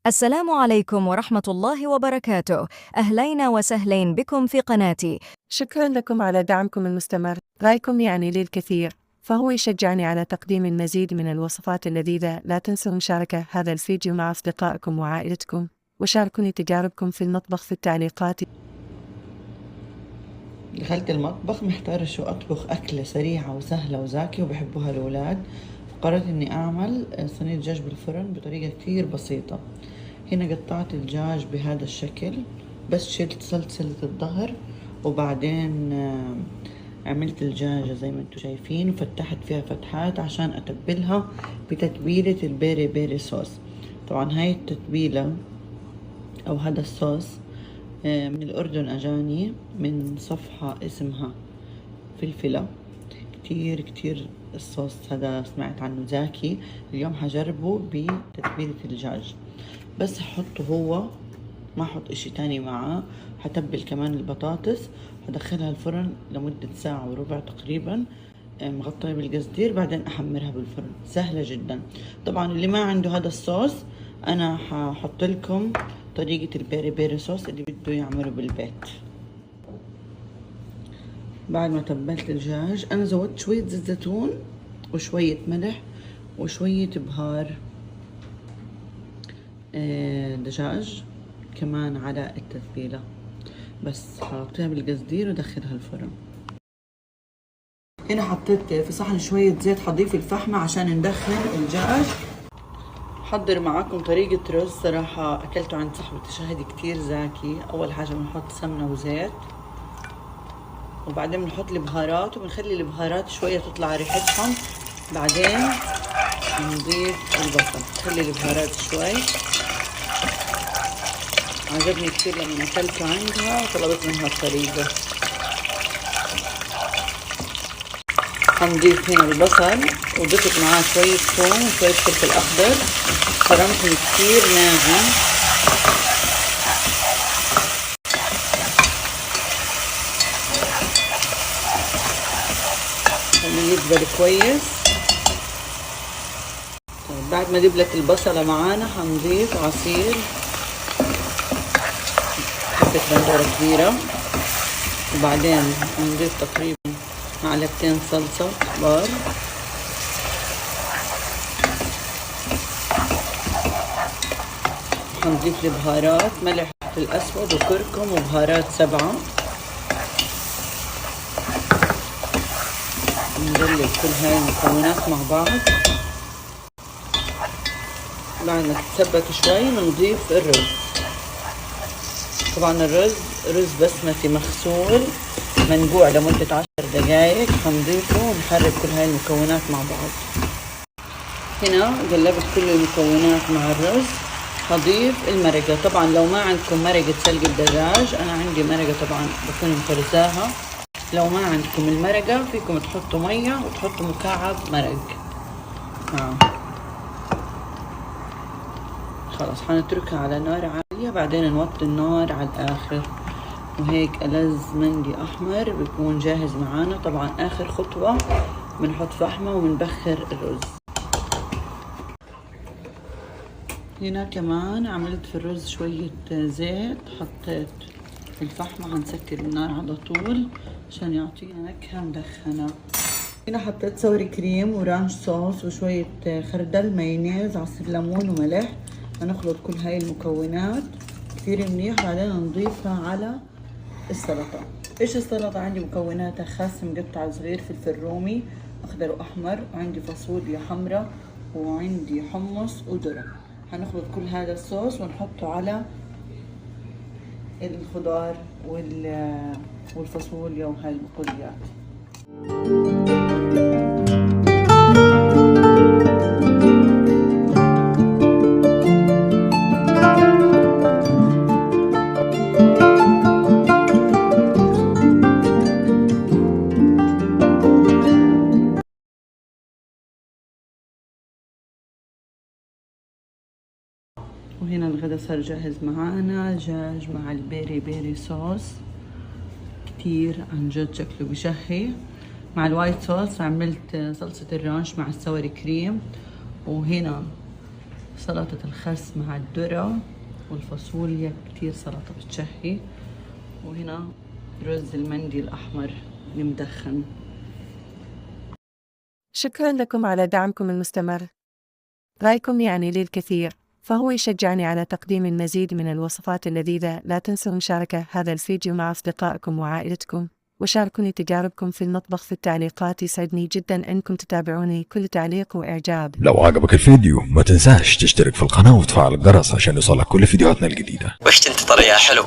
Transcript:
السلام عليكم ورحمة الله وبركاته. أهلين وسهلين بكم في قناتي. شكرا لكم على دعمكم المستمر، رأيكم يعني لي الكثير، فهو يشجعني على تقديم المزيد من الوصفات اللذيذة. لا تنسوا مشاركة هذا الفيديو مع أصدقائكم وعائلتكم، وشاركوني تجاربكم في المطبخ في التعليقات. دخلت المطبخ محتارة شو أطبخ أكلة سريعة وسهلة وزاكية وبحبوها الأولاد، فقررت إني أعمل صينية دجاج بالفرن بطريقة كتير بسيطة. هنا قطعت الدجاج بهذا الشكل، بس شلت سلسلة الظهر، وبعدين عملت الدجاجة زي ما انتم شايفين وفتحت فيها فتحات عشان أتبلها بتتبيلة البيري بيري صوص. طبعا هاي التتبيلة أو هذا الصوص من الأردن، أجاني من صفحة اسمها فلفلة. كتير كتير الصوص هذا سمعت عنه زاكي، اليوم هجربه بتتبيلة الدجاج، بس هحطه هو، ما احط اشي تاني معاه. هتبل كمان البطاطس، هدخلها الفرن لمدة ساعة وربع تقريبا، مغطية بالقصدير، بعدين احمرها بالفرن. سهلة جدا. طبعا اللي ما عنده هذا الصوص انا هحط لكم طريقة البيري بيري صوص اللي بده يعمله بالبيت. بعد ما تبلت الدجاج انا زودت شوية زيت زيتون وشوية ملح وشوية بهار دجاج كمان على التتبيلة، بس هغطيها بالقصدير ودخلها الفرن. هنا حطيت في صحن شوية زيت، حضيف الفحمة عشان ندخل الدجاج. حضر معاكم طريقة رز صراحة أكلته عند صاحبة شهدي كتير زاكي. أول حاجة بنحط سمنة وزيت، وبعدين بنحط البهارات وبنخلي البهارات شوية تطلع ريحتهم، بعدين نضيف البصل. نخلي البهارات شوي. عجبني كتير لما أكلته عندها وطلبت منها الطريقة. هنضيف هنا البصل وضفت معاه شوية ثوم وشوية فلفل أخضر، فرمتهم كتير ناعم. خليه يدبل كويس. طيب بعد ما دبلت البصلة معانا هنضيف عصير حبة بندورة كبيرة، وبعدين هنضيف تقريبا معلقتين صلصة كبار، هنضيف البهارات ملح الأسود وكركم وبهارات 7. نقلب كل هاي المكونات مع بعض. بعد ما تتسبك شوي بنضيف الرز. طبعا الرز رز بسمتي مغسول منقوع لمدة 10 دقايق. هنضيفه ونحرك كل هاي المكونات مع بعض. هنا قلبت كل المكونات مع الرز. هضيف المرقة. طبعا لو ما عندكم مرقة سلق الدجاج، انا عندي مرقة طبعا بكون مفرزاها. لو ما عندكم المرقة فيكم تحطوا مية وتحطوا مكعب مرق. خلاص هنتركها على نار عالية، بعدين نوطي النار على الآخر، وهيك ألذ مندي أحمر بيكون جاهز معانا. طبعا آخر خطوة بنحط فحمة وبنبخر الرز. هنا كمان عملت في الرز شوية زيت، حطيت الفحمة. هنسكر النار على طول عشان يعطينا نكهة مدخنة. هنا حطيت سوري كريم ورانش صوص وشوية خردل، مايونيز، عصير ليمون وملح. هنخلط كل هاي المكونات كتير منيح، بعدين نضيفها على السلطة. ايش السلطة؟ عندي مكوناتها خس مقطع صغير، فلفل رومي اخضر واحمر، وعندي فاصوليا حمراء، وعندي حمص وذرة. هنخلط كل هذا الصوص ونحطه على الخضار والفاصوليا وهاي البقوليات. وهنا الغدا صار جاهز معانا، دجاج مع البيري بيري صوص. كتير عن جد شكله بشهي. مع الوايت صوص عملت صلصة الرانش مع السوري كريم. وهنا سلطة الخس مع الذرة والفاصوليا، كتير سلطة بتشهي. وهنا رز المندي الأحمر المدخن. شكرا لكم على دعمكم المستمر. رأيكم يعني لي الكثير، فهو يشجعني على تقديم المزيد من الوصفات اللذيذة. لا تنسوا مشاركة هذا الفيديو مع أصدقائكم وعائلتكم، وشاركوني تجاربكم في المطبخ في التعليقات. يسعدني جدا أنكم تتابعوني، كل تعليق وإعجاب. لو عجبك الفيديو ما تنساش تشترك في القناة وتفعل الجرس عشان يوصلك كل فيديوهاتنا الجديدة. وش تنتظر يا حلو؟